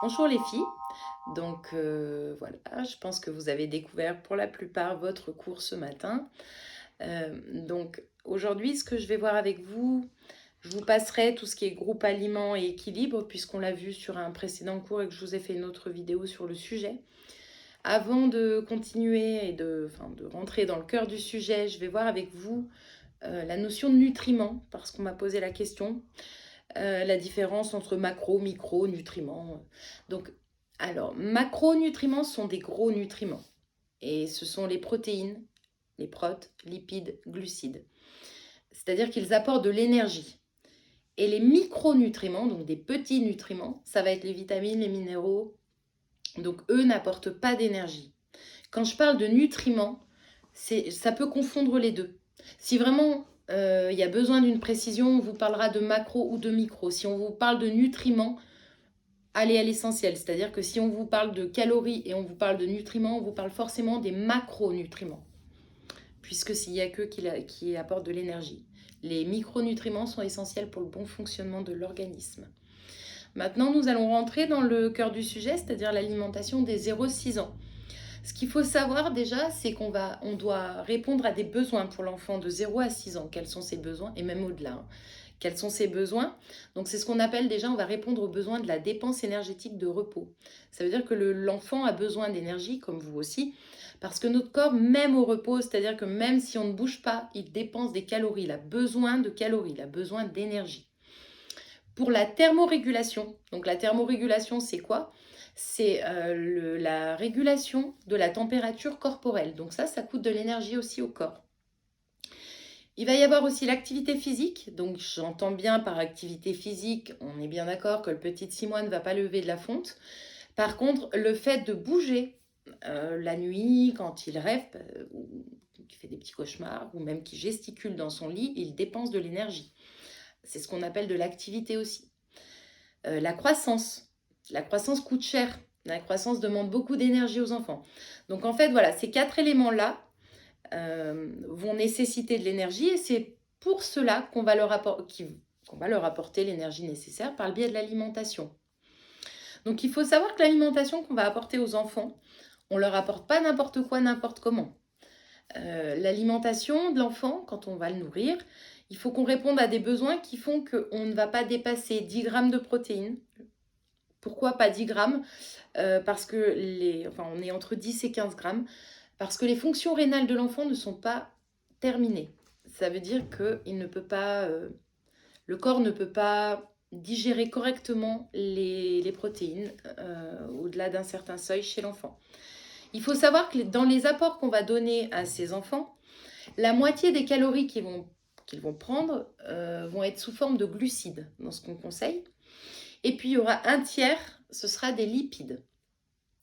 Bonjour les filles, voilà, je pense que vous avez découvert pour la plupart votre cours ce matin. Donc aujourd'hui, ce que je vais voir avec vous, je vous passerai tout ce qui est groupe aliments et équilibre, puisqu'on l'a vu sur un précédent cours et que je vous ai fait une autre vidéo sur le sujet. Avant de continuer et de rentrer dans le cœur du sujet, je vais voir avec vous la notion de nutriments, parce qu'on m'a posé la question. La différence entre macro, micro, nutriments. Donc, alors, macronutriments sont des gros nutriments. Et ce sont les protéines, les protes, lipides, glucides. C'est-à-dire qu'ils apportent de l'énergie. Et les micronutriments, donc des petits nutriments, ça va être les vitamines, les minéraux. Donc, eux n'apportent pas d'énergie. Quand je parle de nutriments, ça peut confondre les deux. Si vraiment il y a besoin d'une précision, on vous parlera de macro ou de micro. Si on vous parle de nutriments, allez à l'essentiel. C'est-à-dire que si on vous parle de calories et on vous parle de nutriments, on vous parle forcément des macronutriments, puisque s'il n'y a qu'eux qui apportent de l'énergie. Les micronutriments sont essentiels pour le bon fonctionnement de l'organisme. Maintenant, nous allons rentrer dans le cœur du sujet, c'est-à-dire l'alimentation des 0-6 ans. Ce qu'il faut savoir déjà, c'est on doit répondre à des besoins pour l'enfant de 0 à 6 ans. Quels sont ses besoins, et même au-delà, hein. Quels sont ses besoins? Donc c'est ce qu'on appelle déjà, on va répondre aux besoins de la dépense énergétique de repos. Ça veut dire que l'enfant a besoin d'énergie, comme vous aussi, parce que notre corps, même au repos, c'est-à-dire que même si on ne bouge pas, il dépense des calories, il a besoin de calories, il a besoin d'énergie. Pour la thermorégulation, donc la thermorégulation, c'est quoi? C'est la régulation de la température corporelle. Donc ça coûte de l'énergie aussi au corps. Il va y avoir aussi l'activité physique. Donc j'entends bien par activité physique, on est bien d'accord que le petit de 6 mois ne va pas lever de la fonte. Par contre, le fait de bouger la nuit, quand il rêve, ou qu'il fait des petits cauchemars, ou même qu'il gesticule dans son lit, il dépense de l'énergie. C'est ce qu'on appelle de l'activité aussi. La croissance. La croissance coûte cher. La croissance demande beaucoup d'énergie aux enfants. Donc en fait, voilà, ces 4 éléments-là vont nécessiter de l'énergie et c'est pour cela qu'on va leur apporter l'énergie nécessaire par le biais de l'alimentation. Donc il faut savoir que l'alimentation qu'on va apporter aux enfants, on ne leur apporte pas n'importe quoi, n'importe comment. L'alimentation de l'enfant, quand on va le nourrir, il faut qu'on réponde à des besoins qui font qu'on ne va pas dépasser 10 grammes de protéines. Pourquoi pas 10 grammes? Parce que on est entre 10 et 15 grammes. Parce que les fonctions rénales de l'enfant ne sont pas terminées. Ça veut dire que le corps ne peut pas digérer correctement les protéines au-delà d'un certain seuil chez l'enfant. Il faut savoir que dans les apports qu'on va donner à ces enfants, la moitié des calories qu'ils vont prendre vont être sous forme de glucides, dans ce qu'on conseille. Et puis il y aura un tiers, ce sera des lipides.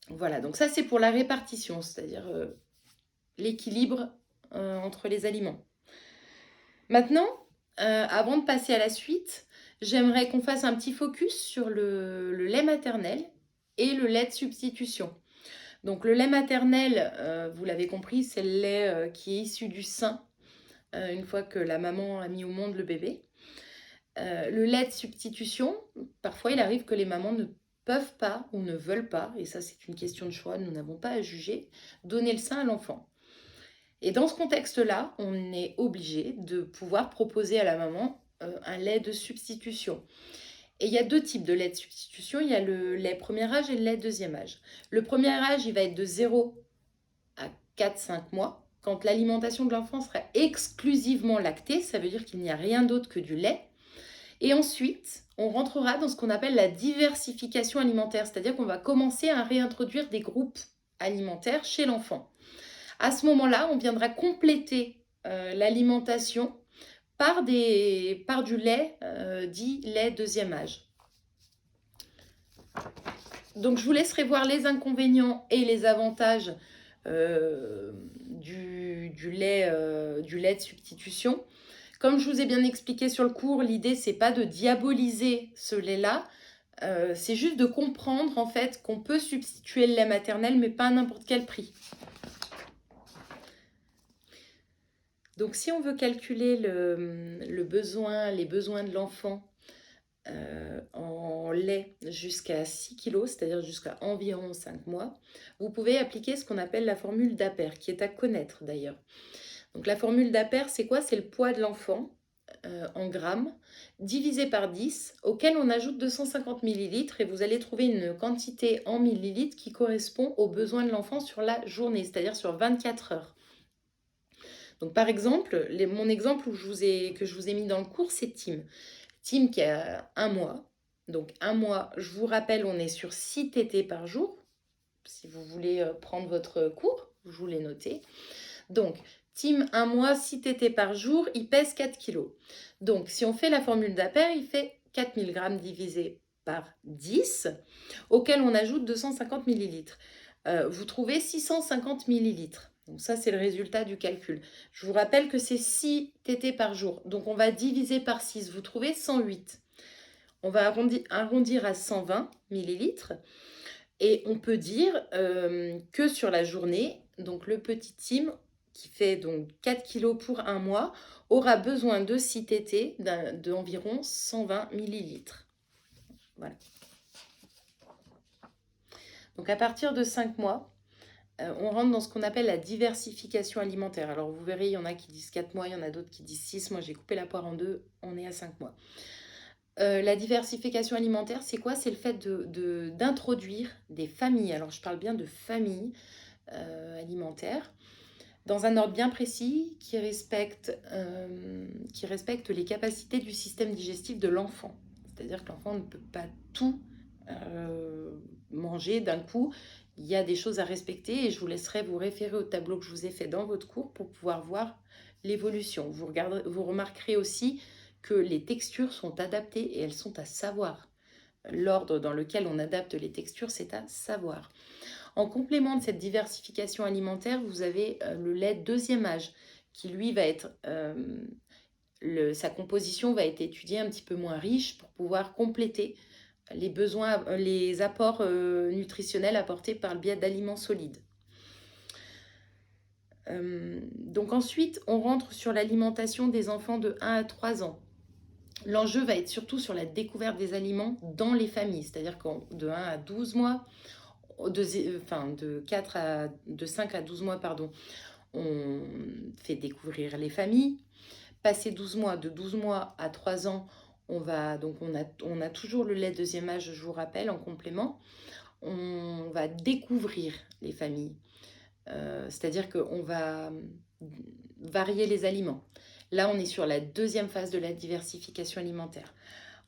Voilà, donc ça c'est pour la répartition, c'est-à-dire l'équilibre entre les aliments. Maintenant, avant de passer à la suite, j'aimerais qu'on fasse un petit focus sur le lait maternel et le lait de substitution. Donc le lait maternel, vous l'avez compris, c'est le lait qui est issu du sein, une fois que la maman a mis au monde le bébé. Le lait de substitution, parfois il arrive que les mamans ne peuvent pas ou ne veulent pas, et ça c'est une question de choix, nous n'avons pas à juger, donner le sein à l'enfant. Et dans ce contexte-là, on est obligé de pouvoir proposer à la maman un lait de substitution. Et il y a 2 types de lait de substitution. Il y a le lait premier âge et le lait deuxième âge. Le premier âge, il va être de 0 à 4-5 mois. Quand l'alimentation de l'enfant sera exclusivement lactée, ça veut dire qu'il n'y a rien d'autre que du lait. Et ensuite, on rentrera dans ce qu'on appelle la diversification alimentaire, c'est-à-dire qu'on va commencer à réintroduire des groupes alimentaires chez l'enfant. À ce moment-là, on viendra compléter l'alimentation par du lait dit lait deuxième âge. Donc je vous laisserai voir les inconvénients et les avantages du lait de substitution. Comme je vous ai bien expliqué sur le cours, l'idée c'est pas de diaboliser ce lait-là, c'est juste de comprendre en fait qu'on peut substituer le lait maternel mais pas à n'importe quel prix. Donc si on veut calculer les besoins de l'enfant en lait jusqu'à 6 kg, c'est-à-dire jusqu'à environ 5 mois, vous pouvez appliquer ce qu'on appelle la formule d'Aper, qui est à connaître d'ailleurs. Donc la formule d'Aper, c'est quoi? C'est le poids de l'enfant en grammes divisé par 10, auquel on ajoute 250 millilitres et vous allez trouver une quantité en millilitres qui correspond aux besoins de l'enfant sur la journée, c'est-à-dire sur 24 heures. Donc par exemple, mon exemple que je vous ai mis dans le cours, c'est Tim. Tim qui a 1 mois. Donc 1 mois, je vous rappelle, on est sur 6 TT par jour. Si vous voulez prendre votre cours, je vous l'ai noté. Donc, Tim, 1 mois, 6 TT par jour, il pèse 4 kg. Donc, si on fait la formule d'Aper, il fait 4000 grammes divisé par 10, auquel on ajoute 250 millilitres. Vous trouvez 650 millilitres. Donc ça, c'est le résultat du calcul. Je vous rappelle que c'est 6 TT par jour. Donc, on va diviser par 6. Vous trouvez 108. On va arrondir à 120 millilitres. Et on peut dire que sur la journée, donc le petit Tim, qui fait donc 4 kg pour 1 mois, aura besoin de 6 TT d'environ 120 millilitres. Voilà. Donc à partir de 5 mois, on rentre dans ce qu'on appelle la diversification alimentaire. Alors vous verrez, il y en a qui disent 4 mois, il y en a d'autres qui disent 6. Moi, j'ai coupé la poire en deux, on est à 5 mois. La diversification alimentaire, c'est quoi? C'est le fait d'introduire des familles. Alors, je parle bien de familles alimentaires dans un ordre bien précis qui respecte les capacités du système digestif de l'enfant. C'est-à-dire que l'enfant ne peut pas tout manger d'un coup. Il y a des choses à respecter et je vous laisserai vous référer au tableau que je vous ai fait dans votre cours pour pouvoir voir l'évolution. Vous remarquerez aussi que les textures sont adaptées et elles sont à savoir. L'ordre dans lequel on adapte les textures, c'est à savoir. En complément de cette diversification alimentaire, vous avez le lait deuxième âge, qui lui va être... sa composition va être étudiée un petit peu moins riche pour pouvoir compléter les besoins, les apports nutritionnels apportés par le biais d'aliments solides. Donc ensuite, on rentre sur l'alimentation des enfants de 1 à 3 ans. L'enjeu va être surtout sur la découverte des aliments dans les familles, c'est-à-dire de 1 à 12 mois, de 5 à 12 mois, pardon, on fait découvrir les familles. Passé 12 mois, de 12 mois à 3 ans, on a toujours le lait deuxième âge, je vous rappelle, en complément. On va découvrir les familles, c'est-à-dire qu'on va varier les aliments. Là, on est sur la deuxième phase de la diversification alimentaire.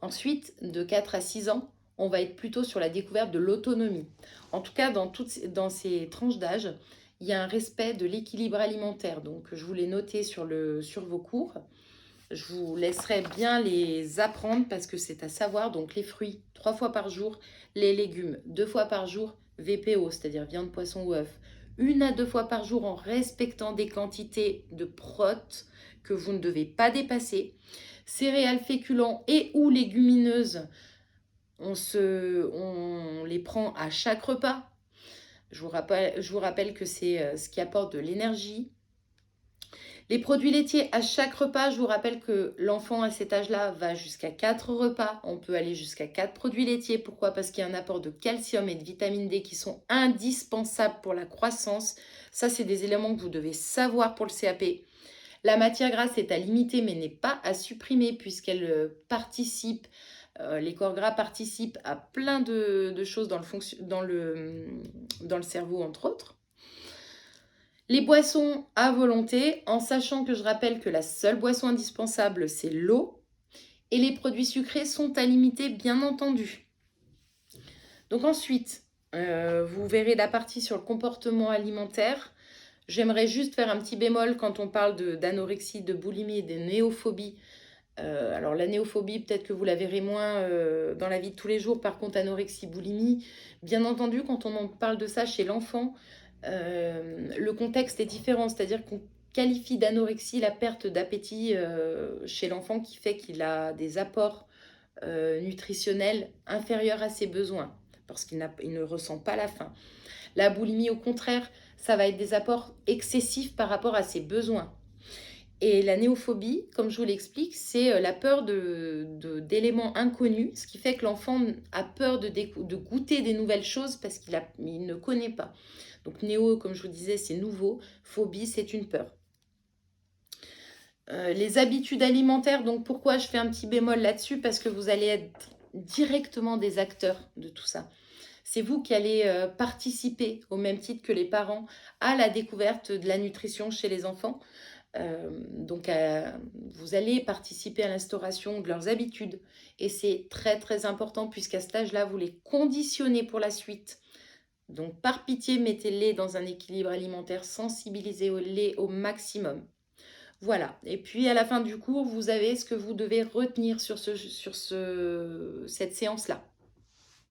Ensuite, de 4 à 6 ans, on va être plutôt sur la découverte de l'autonomie. En tout cas, dans ces tranches d'âge, il y a un respect de l'équilibre alimentaire. Donc, je vous l'ai noté sur vos cours. Je vous laisserai bien les apprendre parce que c'est à savoir. Donc, les fruits, 3 fois par jour. Les légumes, 2 fois par jour. VPO, c'est-à-dire viande, poisson ou œuf. 1 à 2 fois par jour en respectant des quantités de protes que vous ne devez pas dépasser. Céréales, féculents et ou légumineuses, on les prend à chaque repas. Je vous rappelle que c'est ce qui apporte de l'énergie. Les produits laitiers à chaque repas, je vous rappelle que l'enfant à cet âge-là va jusqu'à 4 repas. On peut aller jusqu'à 4 produits laitiers. Pourquoi? Parce qu'il y a un apport de calcium et de vitamine D qui sont indispensables pour la croissance. Ça, c'est des éléments que vous devez savoir pour le CAP. La matière grasse est à limiter mais n'est pas à supprimer puisqu'elle participe, les corps gras participent à plein de choses dans le cerveau entre autres. Les boissons à volonté, en sachant que je rappelle que la seule boisson indispensable, c'est l'eau. Et les produits sucrés sont à limiter, bien entendu. Donc ensuite, vous verrez la partie sur le comportement alimentaire. J'aimerais juste faire un petit bémol quand on parle d'anorexie, de boulimie et de néophobie. Alors la néophobie, peut-être que vous la verrez moins dans la vie de tous les jours. Par contre, anorexie, boulimie, bien entendu, quand on en parle de ça chez l'enfant, le contexte est différent, c'est-à-dire qu'on qualifie d'anorexie la perte d'appétit chez l'enfant qui fait qu'il a des apports nutritionnels inférieurs à ses besoins, parce qu'il ne ressent pas la faim. La boulimie, au contraire, ça va être des apports excessifs par rapport à ses besoins. Et la néophobie, comme je vous l'explique, c'est la peur d'éléments inconnus, ce qui fait que l'enfant a peur de goûter des nouvelles choses parce il ne connaît pas. Donc néo, comme je vous disais, c'est nouveau. Phobie, c'est une peur. Les habitudes alimentaires, donc pourquoi je fais un petit bémol là-dessus? Parce que vous allez être directement des acteurs de tout ça. C'est vous qui allez participer, au même titre que les parents, à la découverte de la nutrition chez les enfants. Donc, vous allez participer à l'instauration de leurs habitudes. Et c'est très, très important puisqu'à cet âge-là, vous les conditionnez pour la suite. Donc, par pitié, mettez-les dans un équilibre alimentaire, sensibilisez-les au maximum. Voilà. Et puis, à la fin du cours, vous avez ce que vous devez retenir sur cette séance-là.